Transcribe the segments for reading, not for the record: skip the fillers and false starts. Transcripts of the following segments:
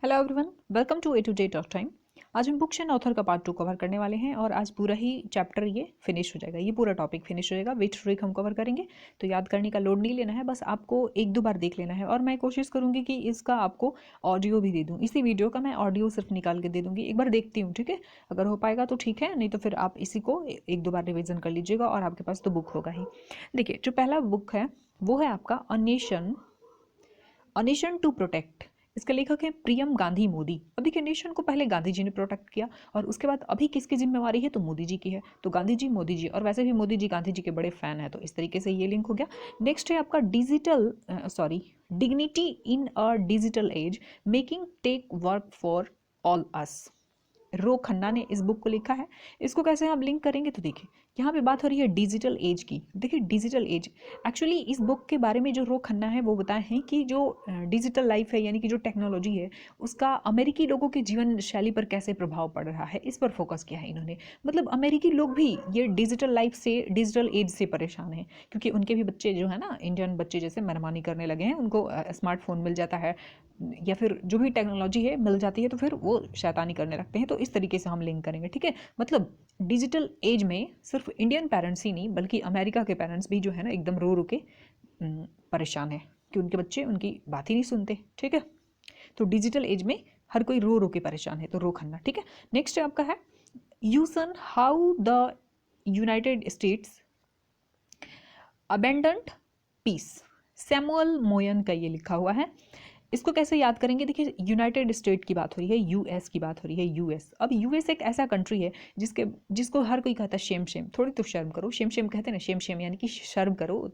Hello everyone, welcome to a to date of time. आज हम books and author का part 2 cover करने वाले हैं और आज पूरा ही चैप्टर ये फिनिश हो जाएगा। ये पूरा टॉपिक फिनिश हो जाएगा। विच ट्रिक हम कवर करेंगे, तो याद करने का लोड नहीं लेना है, बस आपको एक दो बार देख लेना है। और मैं कोशिश करूंगी कि इसका आपको ऑडियो भी दे दूँ। इसी वीडियो का मैं ऑडियो सिर्फ निकाल के दे दूँगी। एक बार देखती हूँ, ठीक है। अगर हो पाएगा तो ठीक है, नहीं तो फिर आप इसी को एक दो बार रिविजन कर लीजिएगा और आपके पास तो बुक होगा ही। देखिए, जो पहला बुक है वो है आपका अ नेशन टू प्रोटेक्ट। इसके लेखक हैं प्रियम गांधी मोदी। अब देखिए, नेशन को पहले गांधी जी ने प्रोटेक्ट किया और उसके बाद अभी किसकी जिम्मेवारी है, तो मोदी जी की है। तो गांधी जी मोदी जी, और वैसे भी मोदी जी गांधी जी के बड़े फैन है, तो इस तरीके से ये लिंक हो गया। नेक्स्ट है आपका dignity in a digital age, making tech work for all us. Ro Khanna ने इस बुक को लिखा है। इसको कैसे हम लिंक करेंगे, तो देखिए यहाँ पे बात हो रही है डिजिटल एज की। देखिए डिजिटल एज, एक्चुअली इस बुक के बारे में जो रो खन्ना है वो बताए हैं कि जो डिजिटल लाइफ है, यानी कि जो टेक्नोलॉजी है, उसका अमेरिकी लोगों की जीवन शैली पर कैसे प्रभाव पड़ रहा है, इस पर फोकस किया है इन्होंने। मतलब अमेरिकी लोग भी ये डिजिटल लाइफ से, डिजिटल एज से परेशान हैं, क्योंकि उनके भी बच्चे जो है ना, इंडियन बच्चे जैसे मनमानी करने लगे हैं। उनको स्मार्टफोन मिल जाता है या फिर जो भी टेक्नोलॉजी है मिल जाती है, तो फिर वो शैतानी करने लगते हैं। तो इस तरीके से हम लिंक करेंगे, ठीक है। मतलब डिजिटल एज में सिर्फ इंडियन पेरेंट्स ही नहीं, बल्कि अमेरिका के पेरेंट्स भी जो है ना, एकदम रो रो के परेशान है कि उनके बच्चे उनकी बात ही नहीं सुनते, ठीक है। तो डिजिटल एज में हर कोई रो रो के परेशान है, तो रो खन्ना, ठीक है। नेक्स्ट आपका है humane how the United States abandoned peace. Samuel Moyn का ये लिखा हुआ है। इसको कैसे याद करेंगे, देखिए यूनाइटेड स्टेट की बात हो रही है, यूएस की बात हो रही है। यूएस, अब यूएस एक ऐसा कंट्री है जिसको हर कोई कहता है शेम शेम, थोड़ी तो शर्म करो। शेम शेम कहते हैं ना, शेम शेम यानी कि शर्म करो,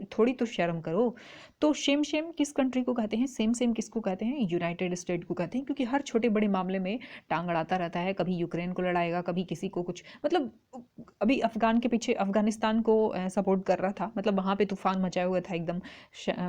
थोड़ी तो शर्म करो। तो शेम शेम किस कंट्री को कहते हैं, सेम सेम किसको कहते हैं, यूनाइटेड स्टेट को कहते हैं। क्योंकि हर छोटे बड़े मामले में टांग अड़ाता रहता है। कभी यूक्रेन को लड़ाएगा, कभी किसी को कुछ, मतलब अभी अफगान के पीछे अफगानिस्तान को सपोर्ट कर रहा था। मतलब वहाँ पे तूफान मचाया हुआ था एकदम।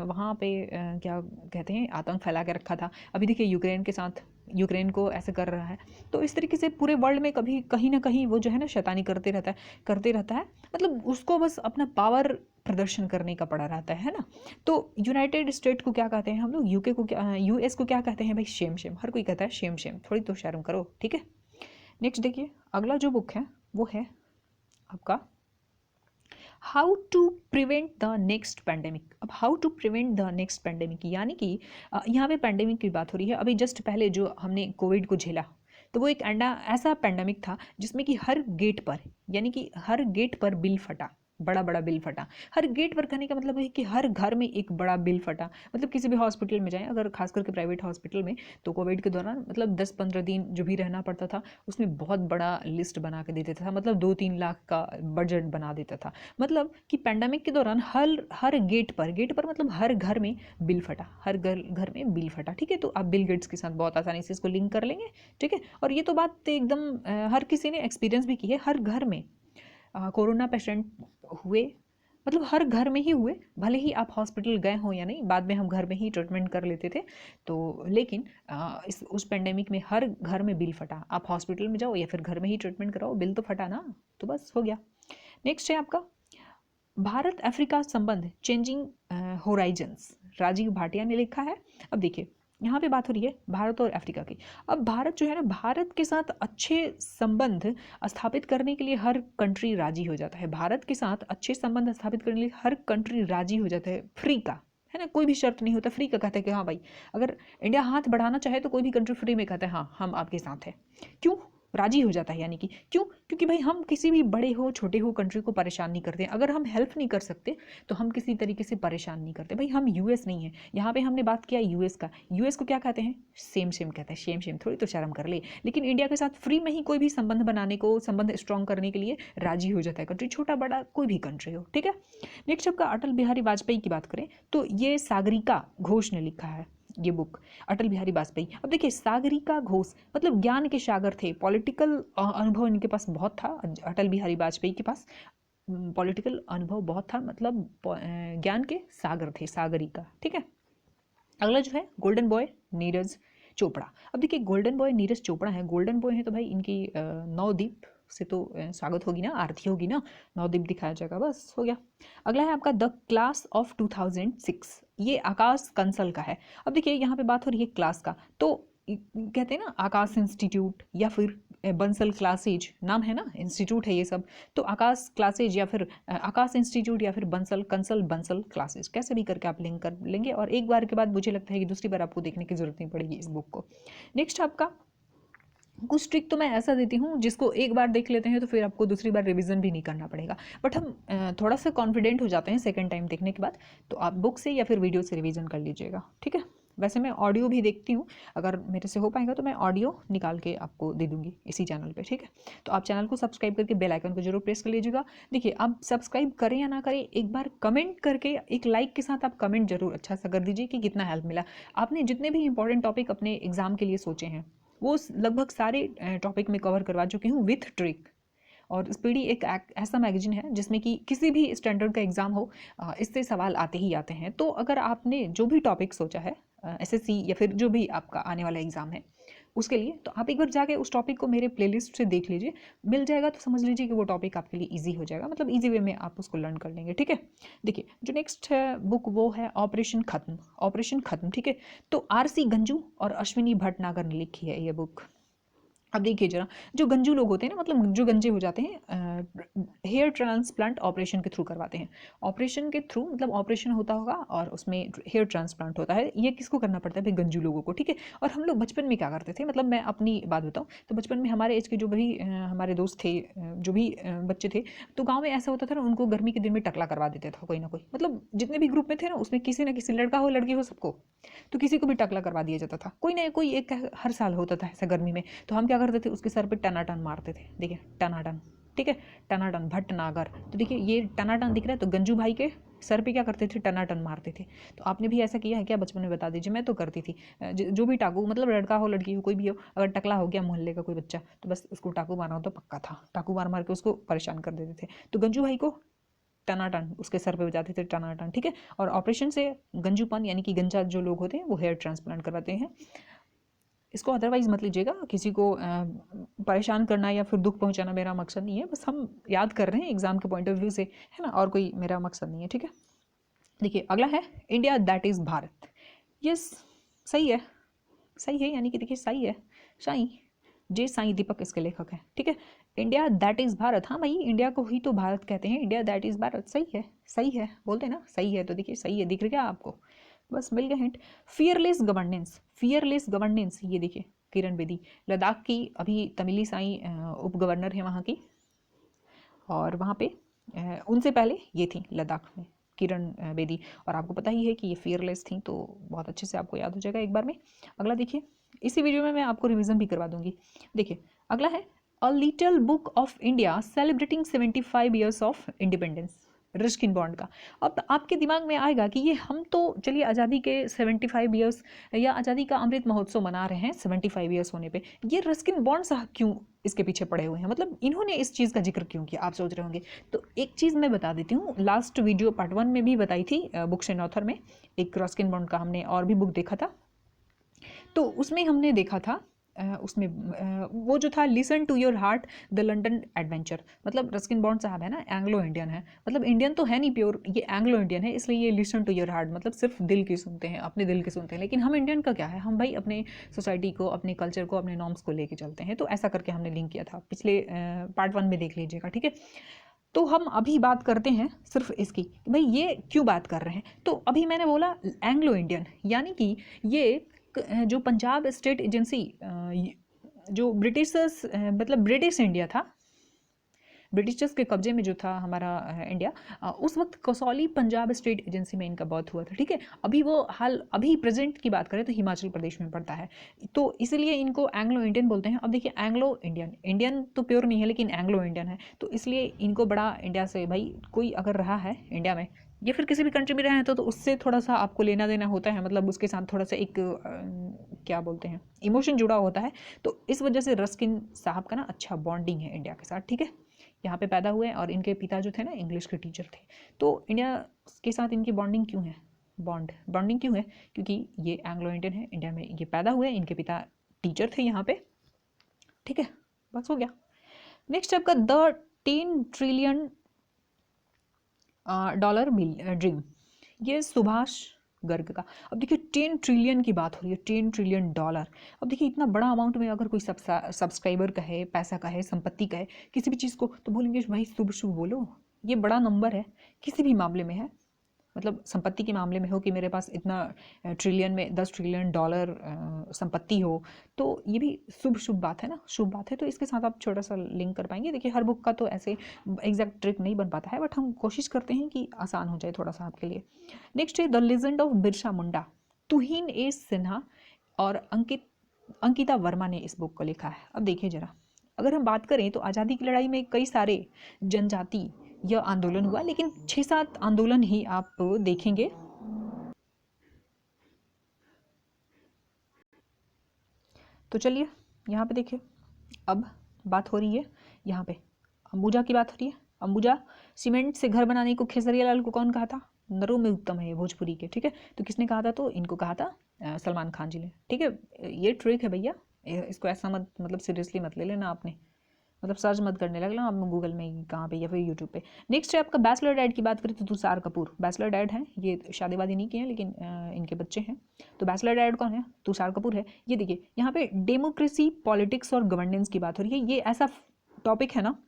वहाँ पे क्या कहते हैं, आतंक फैला के रखा था। अभी देखिए यूक्रेन के साथ, यूक्रेन को ऐसे कर रहा है। तो इस तरीके से पूरे वर्ल्ड में कभी कहीं ना कहीं वो जो है ना, शैतानी करते रहता है। मतलब उसको बस अपना पावर प्रदर्शन करने का पड़ा रहता है ना। तो यूनाइटेड स्टेट को क्या कहते हैं हम लोग, यूके को क्या, यूएस को क्या कहते हैं भाई, शेम शेम। हर कोई कहता है शेम शेम, थोड़ी तो शर्म करो, ठीक है। नेक्स्ट देखिए, अगला जो बुक है वो है आपका how to prevent the next pandemic. अब how to prevent the next pandemic, यानी कि यहाँ पे पैंडेमिक की बात हो रही है। अभी जस्ट पहले जो हमने कोविड को झेला, तो वो एक ऐसा पैंडेमिक था जिसमें कि हर गेट पर, यानी कि हर गेट पर बिल फटा, बड़ा बड़ा बिल फटा। हर गेट पर कहने का मतलब है कि हर घर में एक बड़ा बिल फटा। मतलब किसी भी हॉस्पिटल में जाएं, अगर खास करके प्राइवेट हॉस्पिटल में, तो कोविड के दौरान मतलब 10-15 दिन जो भी रहना पड़ता था, उसमें बहुत बड़ा लिस्ट बना के दे देता था। मतलब 2-3 लाख का बजट बना देता था। मतलब कि पैंडेमिक के दौरान हर हर गेट पर मतलब हर घर में बिल फटा, हर घर में बिल फटा, ठीक है। तो आप बिल गेट्स के साथ बहुत आसानी से इसको लिंक कर लेंगे, ठीक है। और ये तो बात एकदम हर किसी ने एक्सपीरियंस भी की है। हर घर में कोरोना पेशेंट हुए, मतलब हर घर में ही हुए। भले ही आप हॉस्पिटल गए हो या नहीं, बाद में हम घर में ही ट्रीटमेंट कर लेते थे। तो लेकिन उस पेंडेमिक में हर घर में बिल फटा। आप हॉस्पिटल में जाओ या फिर घर में ही ट्रीटमेंट कराओ, बिल तो फटा ना, तो बस हो गया। नेक्स्ट है आपका भारत अफ्रीका संबंध, चेंजिंग होराइजन्स। राजीव भाटिया ने लिखा है। अब देखिए, यहाँ पे बात हो रही है भारत और अफ्रीका की। अब भारत जो है ना, भारत के साथ अच्छे संबंध स्थापित करने के लिए हर कंट्री राजी हो जाता है। भारत के साथ अच्छे संबंध स्थापित करने के लिए हर कंट्री राजी हो जाता है, फ्री का, है ना। कोई भी शर्त नहीं होता, फ्री का कहते हैं कि हाँ भाई, अगर इंडिया हाथ बढ़ाना चाहे तो कोई भी कंट्री फ्री में कहता है हाँ हम आपके साथ हैं। क्यों राजी हो जाता है, यानी कि क्यों, क्योंकि भाई हम किसी भी बड़े हो छोटे हो कंट्री को परेशान नहीं करते। अगर हम हेल्प नहीं कर सकते तो हम किसी तरीके से परेशान नहीं करते। भाई हम यूएस नहीं है, यहाँ पे हमने बात किया यूएस का। यूएस को क्या कहते हैं, सेम सेम कहते हैं, शेम शेम, थोड़ी तो शर्म कर ले। लेकिन इंडिया के साथ फ्री में ही कोई भी संबंध बनाने को, संबंध स्ट्रॉन्ग करने के लिए राजी हो जाता है कंट्री, छोटा बड़ा कोई भी कंट्री हो, ठीक है। नेक्स्ट आपका अटल बिहारी वाजपेयी की बात करें, तो ये सागरिका घोष ने लिखा है ये बुक, अटल बिहारी वाजपेयी। अब देखिए, सागरिका घोष मतलब ज्ञान के सागर थे। पॉलिटिकल अनुभव इनके पास बहुत था, अटल बिहारी वाजपेयी के पास पॉलिटिकल अनुभव बहुत था। मतलब ज्ञान के सागर थे, सागरिका, ठीक है। अगला जो है गोल्डन बॉय नीरज चोपड़ा। अब देखिए, गोल्डन बॉय नीरज चोपड़ा है, गोल्डन बॉय है तो भाई इनकी नवदीप से तो स्वागत होगी ना, आरती होगी ना, नवदीप दिखाया जाएगा, बस हो गया। अगला है आपका द क्लास ऑफ 2006, ये आकाश कंसल का है। अब देखिए, यहाँ पे बात हो रही है क्लास का, तो कहते हैं ना आकाश इंस्टीट्यूट या फिर बंसल क्लासेज, नाम है ना, इंस्टीट्यूट है ये सब, तो आकाश क्लासेज या फिर आकाश इंस्टीट्यूट या फिर बंसल कंसल बंसल क्लासेज, कैसे भी करके आप लिंक कर लेंगे और एक बार के बाद मुझे लगता है कि दूसरी बार आपको देखने की जरूरत नहीं पड़ेगी इस बुक को। नेक्स्ट आपका कुछ ट्रिक तो मैं ऐसा देती हूँ जिसको एक बार देख लेते हैं तो फिर आपको दूसरी बार रिवीजन भी नहीं करना पड़ेगा, बट हम थोड़ा सा कॉन्फिडेंट हो जाते हैं सेकंड टाइम देखने के बाद, तो आप बुक से या फिर वीडियो से रिवीजन कर लीजिएगा, ठीक है। वैसे मैं ऑडियो भी देखती हूँ, अगर मेरे से हो पाएगा तो मैं ऑडियो निकाल के आपको दे दूँगी इसी चैनल पे, ठीक है। तो आप चैनल को सब्सक्राइब करके बेल आइकन को जरूर प्रेस कर लीजिएगा। देखिए आप सब्सक्राइब करें या ना करें, एक बार कमेंट करके एक लाइक के साथ आप कमेंट जरूर अच्छा सा कर दीजिए कि कितना हेल्प मिला। आपने जितने भी इंपॉर्टेंट टॉपिक अपने एग्जाम के लिए सोचे हैं वो लगभग सारे टॉपिक में कवर करवा चुकी हूँ विथ ट्रिक। और स्पीडी एक ऐसा मैगजीन है जिसमें कि किसी भी स्टैंडर्ड का एग्ज़ाम हो इससे सवाल आते ही आते हैं। तो अगर आपने जो भी टॉपिक सोचा है एसएससी या फिर जो भी आपका आने वाला एग्ज़ाम है उसके लिए, तो आप एक बार जाके उस टॉपिक को मेरे प्लेलिस्ट से देख लीजिए, मिल जाएगा तो समझ लीजिए कि वो टॉपिक आपके लिए ईजी हो जाएगा, मतलब ईजी वे में आप उसको लर्न कर लेंगे, ठीक है। देखिए जो नेक्स्ट है बुक वो है ऑपरेशन खत्म, ऑपरेशन खत्म, ठीक है। तो आरसी गंजू और अश्विनी भटनागर ने लिखी है ये बुक। अब देखिए जरा, जो गंजू लोग होते हैं ना, मतलब जो गंजे हो जाते हैं, हेयर ट्रांसप्लांट ऑपरेशन के थ्रू करवाते हैं। ऑपरेशन के थ्रू मतलब ऑपरेशन होता होगा और उसमें हेयर ट्रांसप्लांट होता है, ये किसको करना पड़ता है भाई, गंजू लोगों को, ठीक है। और हम लोग बचपन में क्या करते थे, मतलब मैं अपनी बात बताऊँ तो बचपन में हमारे एज के जो भी हमारे दोस्त थे, जो भी बच्चे थे, तो गाँव में ऐसा होता था ना, उनको गर्मी के दिन में टकला करवा देता था कोई ना कोई, मतलब जितने भी ग्रुप में थे ना उसमें किसी ना किसी, लड़का हो लड़की हो सबको, तो किसी को भी टकला करवा दिया जाता था, कोई ना कोई एक हर साल होता था ऐसा गर्मी में। तो हम क्या करते थे, उसके सर पे टनाटन मारते थे, देखिए टनाटन, ठीक है, टनाटन भटनागर। तो देखिए ये टनाटन दिख रहा है, तो गंजू भाई के सर पे क्या करते थे, टनाटन मारते थे। तो आपने भी ऐसा किया है क्या बचपन में, बता दीजिए। मैं तो करती थी। जो भी टाकू, मतलब लड़का हो लड़की हो कोई भी हो, अगर टकला हो गया मोहल्ले का कोई बच्चा, तो बस उसको टाकू मारना हो तो पक्का था, टाकू मार मार के उसको परेशान कर देते थे। तो गंजू भाई को टनाटन उसके सर पे बजाते थे, टनाटन, ठीक है। और ऑपरेशन से गंजूपन यानी कि गंजा जो लोग होते हैं वो हेयर ट्रांसप्लांट करवाते हैं। इसको अदरवाइज मत लीजिएगा, किसी को परेशान करना या फिर दुख पहुंचाना मेरा मकसद नहीं है, बस हम याद कर रहे हैं एग्जाम के पॉइंट ऑफ व्यू से, है ना, और कोई मेरा मकसद नहीं है, ठीक है। देखिए अगला है India that is Bharat. Yes, सही है, सही है, यानी कि देखिए सही है, साई जे साई दीपक इसके लेखक हैं, ठीक है। इंडिया दैट इज़ भारत, हाँ भाई इंडिया को ही तो भारत कहते हैं, इंडिया दैट इज़ भारत, सही है, सही है बोलते हैं ना, सही है, तो देखिए सही है, दिख रहा क्या आपको, बस मिल गया hint. Fearless governance, fearless governance, ये देखिए किरण बेदी, लद्दाख की अभी तमिली साई उप गवर्नर है वहाँ की, और वहाँ पे उनसे पहले ये थी लद्दाख में किरण बेदी, और आपको पता ही है कि ये फियरलेस थी, तो बहुत अच्छे से आपको याद हो जाएगा एक बार में। अगला देखिए, इसी वीडियो में मैं आपको रिवीजन भी करवा दूंगी। देखिए अगला है a little book of India celebrating 75 years of independence, Ruskin bond का। अब आपके दिमाग में आएगा कि ये हम तो चलिए आज़ादी के 75 ईयर्स या आज़ादी का अमृत महोत्सव मना रहे हैं 75 ईयर्स होने पे, ये रस्किन बॉन्ड साहब क्यों इसके पीछे पड़े हुए हैं, मतलब इन्होंने इस चीज़ का जिक्र क्यों किया, आप सोच रहे होंगे। तो एक चीज़ मैं बता देती हूँ, लास्ट वीडियो पार्ट 1 में भी बताई थी, बुक्स एंड ऑथर में एक रस्किन बॉन्ड का हमने और भी बुक देखा था, तो उसमें हमने देखा था उसमें वो जो था listen to your heart the London adventure, मतलब रस्किन बॉन्ड साहब है ना एंग्लो इंडियन है, मतलब इंडियन तो है नहीं प्योर, ये एंग्लो इंडियन है, इसलिए ये लिसन टू योर हार्ट मतलब सिर्फ दिल की सुनते हैं, अपने दिल की सुनते हैं। लेकिन हम इंडियन का क्या है, हम भाई अपने सोसाइटी को, अपने कल्चर को, अपने नॉर्म्स को लेके चलते हैं, तो ऐसा करके हमने लिंक किया था, पिछले पार्ट 1 में देख लीजिएगा, ठीक है। तो हम अभी बात करते हैं सिर्फ इसकी कि भाई ये क्यों बात कर रहे हैं। तो अभी मैंने बोला एंग्लो इंडियन, यानी कि ये जो पंजाब स्टेट एजेंसी, जो ब्रिटिशर्स मतलब ब्रिटिश इंडिया था, ब्रिटिशर्स के कब्जे में जो था हमारा इंडिया, उस वक्त कसौली पंजाब स्टेट एजेंसी में इनका बर्थ हुआ था, ठीक है। अभी वो हाल अभी प्रेजेंट की बात करें तो हिमाचल प्रदेश में पड़ता है, तो इसलिए इनको एंग्लो इंडियन बोलते हैं। अब देखिए एंग्लो इंडियन, इंडियन तो प्योर नहीं है लेकिन एंग्लो इंडियन है, तो इसलिए इनको बड़ा इंडिया से, भाई कोई अगर रहा है इंडिया में या फिर किसी भी कंट्री में रहे हैं तो उससे थोड़ा सा आपको लेना देना होता है, मतलब उसके साथ थोड़ा सा एक क्या बोलते हैं, इमोशन जुड़ा होता है। तो इस वजह से रस्किन साहब का ना अच्छा बॉन्डिंग है इंडिया के साथ, ठीक है। यहाँ पे पैदा हुए और इनके पिता जो थे ना इंग्लिश के टीचर थे, तो इंडिया के साथ इनकी बॉन्डिंग क्यों है, बॉन्डिंग क्यों है, क्योंकि ये एंग्लो इंडियन है, इंडिया में ये पैदा हुए, इनके पिता टीचर थे यहाँ पे, ठीक है, बस हो गया। नेक्स्ट आपका द 10 ट्रिलियन डॉलर ड्रीम, ये सुभाष गर्ग का। अब देखिए 10 ट्रिलियन की बात हो रही है, 10 ट्रिलियन डॉलर। अब देखिए इतना बड़ा अमाउंट में अगर कोई सब्सक्राइबर का है, पैसा का है, संपत्ति का है, किसी भी चीज़ को, तो बोलेंगे भाई शुभ शुभ बोलो, ये बड़ा नंबर है। किसी भी मामले में है, मतलब संपत्ति के मामले में हो कि मेरे पास इतना ट्रिलियन में 10 ट्रिलियन डॉलर संपत्ति हो, तो ये भी शुभ शुभ बात है ना, शुभ बात है। तो इसके साथ आप छोटा सा लिंक कर पाएंगे। देखिए हर बुक का तो ऐसे एग्जैक्ट ट्रिक नहीं बन पाता है, बट हम कोशिश करते हैं कि आसान हो जाए थोड़ा सा आपके लिए। नेक्स्ट है the legend of Birsa Munda, तुहिन ए सिन्हा और अंकिता वर्मा ने इस बुक को लिखा है। अब देखिए जरा, अगर हम बात करें तो आज़ादी की लड़ाई में कई सारे जनजाति यह आंदोलन हुआ, लेकिन 6-7 आंदोलन ही आप देखेंगे। तो चलिए यहाँ पे देखिए, अब बात हो रही है यहाँ पे अंबुजा की बात हो रही है। अंबुजा सीमेंट से घर बनाने को खेसरिया लाल को कौन कहा था? नरों में उत्तम है ये भोजपुरी के, ठीक है। तो किसने कहा था? तो इनको कहा था सलमान खान जी ने, ठीक है। ये ट्रिक है भैया, इसको ऐसा मत, मतलब सीरियसली मत ले लेना आपने, मतलब सर्च मत करने लगना आप गूगल में कहाँ पे या फिर यूट्यूब पे। नेक्स्ट है आपका बैचलर डैड की बात करें तो तुषार कपूर बैचलर डैड हैं, ये शादी वादी नहीं किए हैं लेकिन इनके बच्चे हैं। तो बैचलर डैड कौन है? तुषार कपूर है। ये देखिए यहाँ पे डेमोक्रेसी, पॉलिटिक्स और गवर्नेंस की बात हो रही है। ये ऐसा टॉपिक है ना,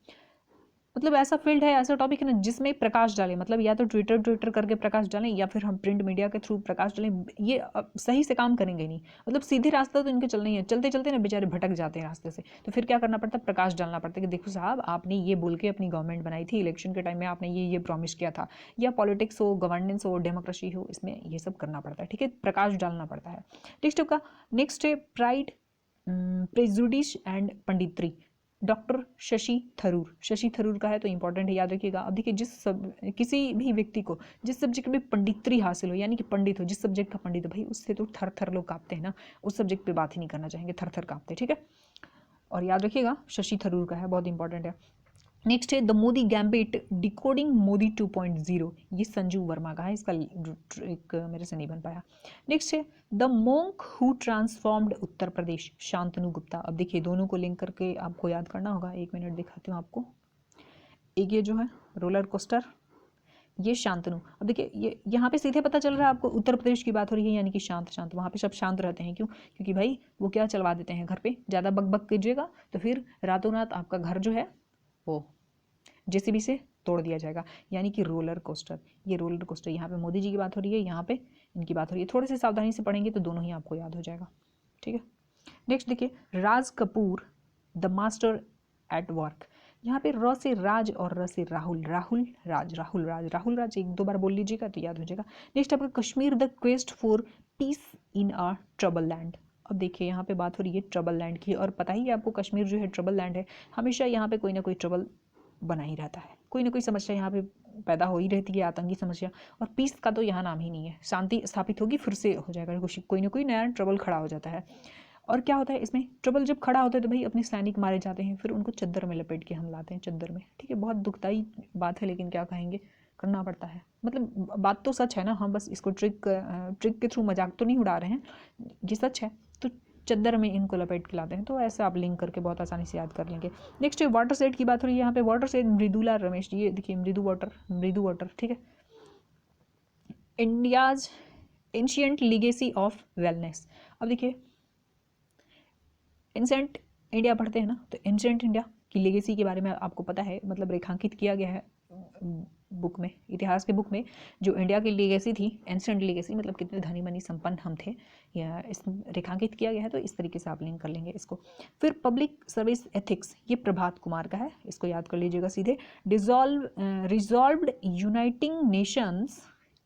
मतलब ऐसा फील्ड है, ऐसा टॉपिक है ना जिसमें प्रकाश डालें, मतलब या तो ट्विटर करके प्रकाश डालें या फिर हम प्रिंट मीडिया के थ्रू प्रकाश डालें, ये सही से काम करेंगे नहीं। मतलब सीधे रास्ता तो इनके चलना ही है, चलते चलते ना बेचारे भटक जाते हैं रास्ते से। तो फिर क्या करना पड़ता है? प्रकाश डालना पड़ता है कि देखो साहब, आपने ये बोल के अपनी गवर्नमेंट बनाई थी, इलेक्शन के टाइम में आपने ये प्रॉमिस किया था, या पॉलिटिक्स हो, गवर्नेंस हो, डेमोक्रेसी हो, इसमें ये सब करना पड़ता है, ठीक है, प्रकाश डालना पड़ता है। नेक्स्ट है pride, prejudice and punditry, doctor Shashi Tharoor का है, तो इंपॉर्टेंट है, याद रखिएगा। अब देखिए किसी भी व्यक्ति को जिस सब्जेक्ट में पंडित्री हासिल हो, यानी कि पंडित हो, जिस सब्जेक्ट का पंडित हो, भाई उससे तो थर थर लोग कांपते हैं ना, उस सब्जेक्ट पे बात ही नहीं करना चाहेंगे, थर थर कांपते हैं, ठीक है। और याद रखिएगा शशि थरूर का है, बहुत इंपॉर्टेंट है। नेक्स्ट है the Modi gambit, decoding Modi 2.0, ये संजू वर्मा का है, इसका एक मेरे से नहीं बन पाया। नेक्स्ट है the monk who transformed Uttar Pradesh, Shantanu Gupta. अब देखिए दोनों को लिंक करके आपको याद करना होगा, 1 मिनट दिखाती हूँ आपको। एक ये जो है रोलर कोस्टर, ये शांतनु। अब देखिए ये यहाँ पे सीधे पता चल रहा है आपको, उत्तर प्रदेश की बात हो रही है, यानी कि शांत शांत, वहाँ पे सब शांत रहते हैं। क्यों? क्योंकि भाई वो क्या चलवा देते हैं घर पे, ज़्यादा बक बक कीजिएगा तो फिर रातों रात आपका घर जो है वो जेसीबी से तोड़ दिया जाएगा, यानी कि रोलर कोस्टर। ये रोलर कोस्टर, यहाँ पे मोदी जी की बात हो रही है, यहाँ पे इनकी बात हो रही है। थोड़े से सावधानी से पढ़ेंगे तो दोनों ही आपको याद हो जाएगा, ठीक है। नेक्स्ट देखिए Raj Kapoor, the master at work. यहाँ पे र से राज और र से राहुल, राहुल राज 1-2 बार बोल लीजिएगा तो याद हो जाएगा। नेक्स्ट आपका Kashmir, the quest for piece in a trouble land. अब देखिए यहाँ पे बात हो रही है ट्रबल लैंड की, और पता ही है आपको कश्मीर जो है ट्रबल लैंड है। हमेशा यहाँ पे कोई ना कोई ट्रबल बना ही रहता है, कोई ना कोई समस्या यहाँ पे पैदा हो ही रहती है, आतंकी समस्या। और पीस का तो यहाँ नाम ही नहीं है, शांति स्थापित होगी फिर से हो जाएगा, कोई ना कोई नया ट्रबल खड़ा हो जाता है। और क्या होता है इसमें, ट्रबल जब खड़ा होता है तो भाई अपने सैनिक मारे जाते हैं, फिर उनको चद्दर में लपेट के हम लाते हैं, चद्दर में, ठीक है। बहुत दुखदाई बात है, लेकिन क्या कहेंगे, करना पड़ता है। मतलब बात तो सच है ना, हम बस इसको ट्रिक के थ्रू मजाक तो नहीं उड़ा रहे हैं, ये सच है। तो चद्दर में इनको लपेट के लाते हैं, तो ऐसे आप लिंक करके बहुत आसानी से याद कर लेंगे। नेक्स्ट है वाटर सेट की बात हो रही है, यहाँ पे वाटर सेट मृदुला रमेश, ये देखिए मृदु वाटर, ठीक है। India's ancient legacy of wellness. अब देखिए एंशियंट इंडिया पढ़ते हैं ना, तो एंशियंट इंडिया की लेगेसी के बारे में आपको पता है, मतलब रेखांकित किया गया है बुक में, इतिहास के बुक में, जो इंडिया की लेगेसी थी, एंशियंट लेगेसी, मतलब कितने धनी मनी संपन्न हम थे, या इस रेखांकित किया गया है। तो इस तरीके से आप लिंक कर लेंगे इसको। फिर पब्लिक सर्विस एथिक्स, ये प्रभात कुमार का है, इसको याद कर लीजिएगा सीधे। रिजॉल्व्ड यूनाइटिंग नेशंस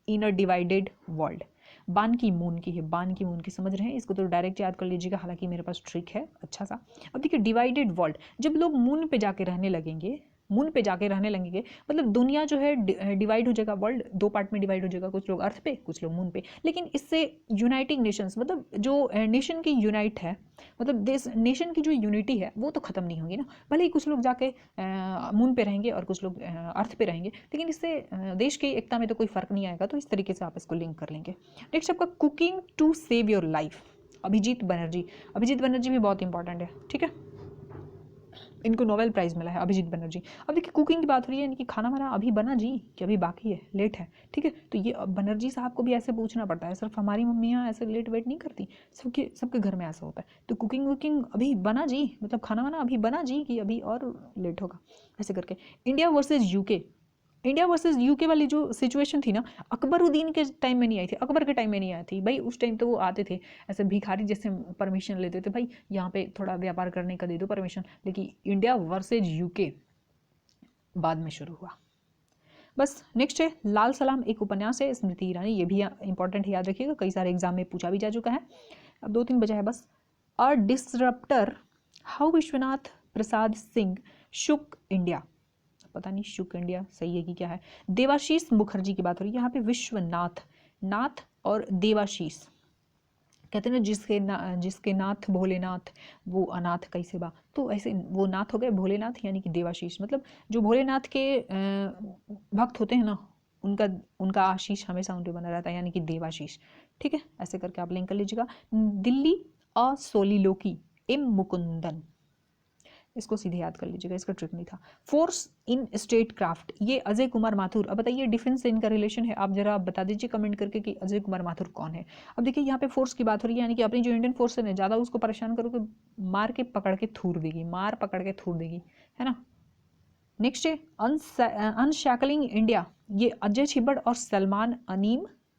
इन अ डिवाइडेड वर्ल्ड, बान की मून की है, बान की मून की समझ रहे हैं, इसको तो डायरेक्ट याद कर लीजिएगा, हालांकि मेरे पास ट्रिक है अच्छा सा। अब देखिए डिवाइडेड वर्ल्ड, जब लोग मून पे जाके रहने लगेंगे, मतलब दुनिया जो है डिवाइड हो जाएगा, वर्ल्ड 2 पार्ट में डिवाइड हो जाएगा, कुछ लोग अर्थ पे, कुछ लोग मून पे। लेकिन इससे यूनाइटिंग नेशंस, मतलब जो नेशन की यूनाइट है, मतलब देश नेशन की जो यूनिटी है वो तो ख़त्म नहीं होगी ना। भले ही कुछ लोग जाके मून पे रहेंगे और कुछ लोग अर्थ पे रहेंगे, लेकिन इससे देश की एकता में तो कोई फ़र्क नहीं आएगा। तो इस तरीके से आप इसको लिंक कर लेंगे। नेक्स्ट आपका cooking to save your life, Abhijit Banerjee भी बहुत इंपॉर्टेंट है, ठीक है। इनको नोबेल प्राइज़ मिला है, अभिजीत बनर्जी। अब देखिए कुकिंग की बात हो रही है, यानी कि खाना वाना अभी बना जी कि अभी बाकी है, लेट है, ठीक है। तो ये बनर्जी साहब को भी ऐसे पूछना पड़ता है, सिर्फ हमारी मम्मियाँ ऐसे लेट वेट नहीं करती, सबके सबके घर में ऐसा होता है। तो कुकिंग वुकिंग अभी बना जी, मतलब खाना वाना अभी बना जी कि अभी और लेट होगा, ऐसे करके। India versus UK, India versus UK वाली जो सिचुएशन थी ना, अकबरुद्दीन के टाइम में नहीं आई थी, अकबर के टाइम में नहीं आई थी भाई। उस टाइम तो वो आते थे ऐसे भिखारी जैसे परमिशन लेते थे, भाई यहाँ पे थोड़ा व्यापार करने का दे दो परमिशन। लेकिन इंडिया वर्सेज यूके बाद में शुरू हुआ। बस नेक्स्ट है लाल सलाम, एक उपन्यास है, स्मृति ईरानी, ये भी इंपॉर्टेंट है, याद रखिएगा, कई सारे एग्जाम में पूछा भी जा चुका है। अब 2-3 बचा है बस। A disruptor, how Vishwanath Prasad Singh Shuk India, पता नहीं शुक इंडिया सही है कि क्या है। देवाशीष मुखर्जी की बात हो रही है यहाँ पे, विश्वनाथ, नाथ और देवाशीष, कहते हैं ना जिसके नाथ भोलेनाथ वो अनाथ कैसे बा, तो ऐसे वो नाथ हो गए भोलेनाथ, यानी कि देवाशीष मतलब जो भोलेनाथ के भक्त होते हैं ना, उनका उनका आशीष हमेशा उन पर बना रहता है, यानी कि देवाशीष, ठीक है। ऐसे करके आप लिंक कर लीजिएगा। दिल्ली अ सोलिलोकी, एम मुकुंदन, इसको सीधे याद कर लीजिएगा, इसका ट्रिक नहीं था। फोर्स इन स्टेट क्राफ्ट, ये अजय कुमार माथुर। अब बताइए डिफेंस से इनका रिलेशन है, आप जरा बता दीजिए कमेंट करके कि अजय कुमार माथुर कौन है। अब देखिए यहाँ पे फोर्स की बात हो रही है, यानी कि अपनी जो इंडियन फोर्स है ज़्यादा उसको परेशान करोगे मार के पकड़ के थूर देगी, मार पकड़ के थूर देगी, है ना। नेक्स्ट है अनशैकलिंग इंडिया, ये अजय छिब्बड़ और सलमान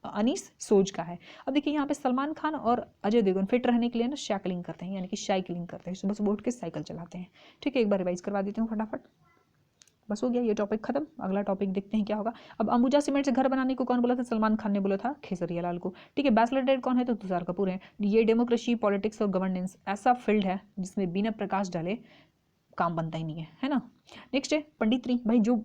अनीस सोज का है। अब देखिए यहाँ पे सलमान खान और अजय देवगन फिट रहने के लिए ना शैकलिंग करते हैं, यानी कि साइकिलिंग करते हैं, सुबह सुबह उठ के साइकिल चलाते हैं, ठीक है। एक बार रिवाइज करवा देती हूँ फटाफट, बस हो गया ये टॉपिक खत्म। अगला टॉपिक देखते हैं क्या होगा। अब अंबुजा सीमेंट से घर बनाने को कौन बोला था, सलमान खान ने बोला था खेसरिया लाल को, ठीक है। बैचलर डेट कौन है, तो तुषार कपूर है। ये डेमोक्रेसी, पॉलिटिक्स और गवर्नेंस ऐसा फील्ड है जिसमें बिना प्रकाश डाले काम बनता ही नहीं है ना। नेक्स्ट है पंडितरी, भाई जो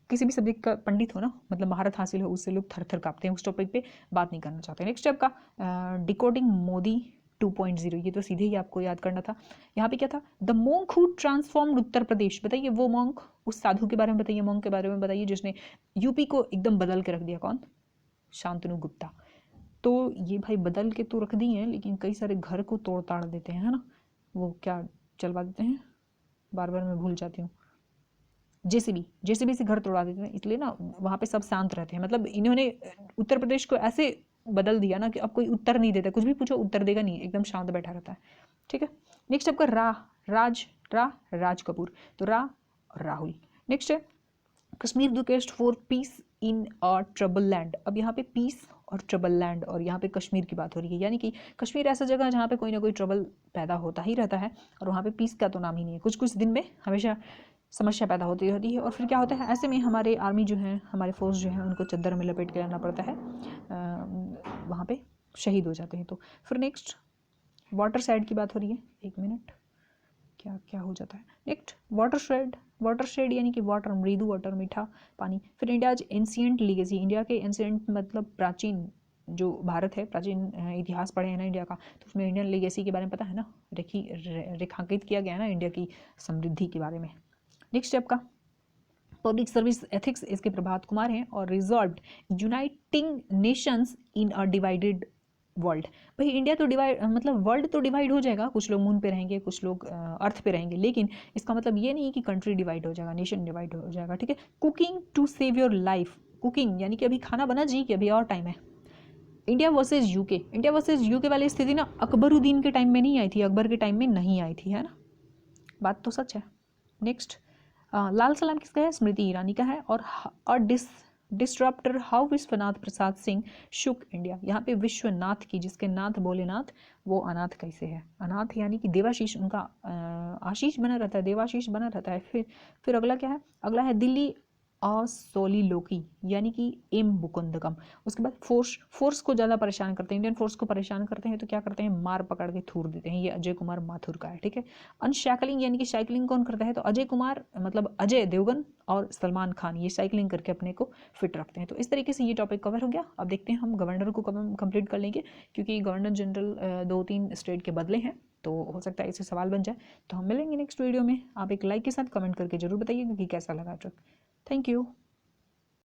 किसी भी सब्जेक्ट का पंडित हो ना, मतलब महारत हासिल हो, उससे लोग थर थर कांपते हैं, उस टॉपिक पे बात नहीं करना चाहते। नेक्स्ट है आपका डिकोडिंग मोदी 2.0, ये तो सीधे ही आपको याद करना था। यहाँ पे क्या था, the monk who transformed Uttar Pradesh, बताइए वो मोंक, उस साधु के बारे में बताइए, मोंक के बारे में बताइए जिसने यूपी को एकदम बदल के रख दिया, कौन, शांतनु गुप्ता। तो ये भाई बदल के तो रख दिए हैं, लेकिन कई सारे घर को तोड़ ताड़ देते हैं, है ना, वो क्या चलवा देते हैं, बार बार मैं भूल जाती हूँ, जेसीबी से घर तोड़ा देते हैं, इसलिए ना वहाँ पे सब शांत रहते हैं। मतलब इन्होंने उत्तर प्रदेश को ऐसे बदल दिया ना कि अब कोई उत्तर नहीं देता, कुछ भी पूछो उत्तर देगा नहीं, एकदम शांत बैठा रहता है, ठीक है। नेक्स्ट आपका राज कपूर, तो राहुल। नेक्स्ट है Kashmir request for piece in a trouble land, अब यहाँ पे पीस और ट्रबल लैंड और यहाँ पे कश्मीर की बात हो रही है, यानी कि कश्मीर ऐसा जगह है जहाँ पे कोई ना कोई ट्रबल पैदा होता ही रहता है, और वहाँ पे पीस का तो नाम ही नहीं है, कुछ कुछ दिन में हमेशा समस्या पैदा होती है। और फिर क्या होता है, ऐसे में हमारे आर्मी जो है, हमारे फोर्स जो है, उनको चद्दर में लपेट के रहना पड़ता है, वहाँ पे शहीद हो जाते हैं। तो फिर नेक्स्ट वाटर साइड की बात हो रही है, एक मिनट, क्या क्या हो जाता है। नेक्स्ट वाटर शेड यानी कि वाटर, मृदु वाटर, मीठा पानी। फिर इंडिया एंशियंट लीगेसी, इंडिया के एंशियंट मतलब प्राचीन, जो भारत है प्राचीन इतिहास पढ़े हैं ना इंडिया का, तो उसमें इंडियन लीगेसी के बारे में पता है ना, रेखांकित किया गया है ना इंडिया की समृद्धि के बारे में। नेक्स्ट आपका पब्लिक सर्विस एथिक्स, इसके प्रभात कुमार हैं, और रिजॉल्व्ड यूनाइटिंग नेशंस इन अ डिवाइडेड वर्ल्ड, भाई इंडिया तो डिवाइड मतलब वर्ल्ड तो डिवाइड हो जाएगा, कुछ लोग मून पे रहेंगे, कुछ लोग अर्थ पे रहेंगे, लेकिन इसका मतलब ये नहीं कि कंट्री डिवाइड हो जाएगा, नेशन डिवाइड हो जाएगा, ठीक है। Cooking to save your life, cooking यानी कि अभी खाना बना जी कि अभी और टाइम है। इंडिया वर्सेज यूके वाली स्थिति ना अकबरुद्दीन के टाइम में नहीं आई थी, अकबर के टाइम में नहीं आई थी, है ना, बात तो सच है। नेक्स्ट लाल सलाम किसका है, स्मृति ईरानी का है। और disruptor how Vishwanath Prasad Singh Shuk India, यहाँ पे विश्वनाथ की, जिसके नाथ भोलेनाथ वो अनाथ कैसे है, अनाथ यानी कि देवाशीष, उनका आशीष बना रहता है, देवाशीष बना रहता है। फिर अगला क्या है, अगला है दिल्ली सोलिलोकी, यानी कि एम मुकुंदकम। उसके बाद फोर्स को ज़्यादा परेशान करते हैं, इंडियन फोर्स को परेशान करते हैं, तो क्या करते हैं, मार पकड़ के थूर देते हैं, ये अजय कुमार माथुर का है, ठीक है। अनशैकलिंग यानी कि साइकिलिंग कौन करता है, तो अजय कुमार मतलब अजय देवगन और सलमान खान, ये साइकिलिंग करके अपने को फिट रखते हैं। तो इस तरीके से ये टॉपिक कवर हो गया। अब देखते हैं हम गवर्नर को कब कंप्लीट कर लेंगे, क्योंकि गवर्नर जनरल 2-3 स्टेट के बदले हैं, तो हो सकता है इससे सवाल बन जाए। तो हम मिलेंगे नेक्स्ट वीडियो में। आप एक लाइक के साथ कमेंट करके जरूर बताइए कि कैसा लगा ट्रिक। Thank you.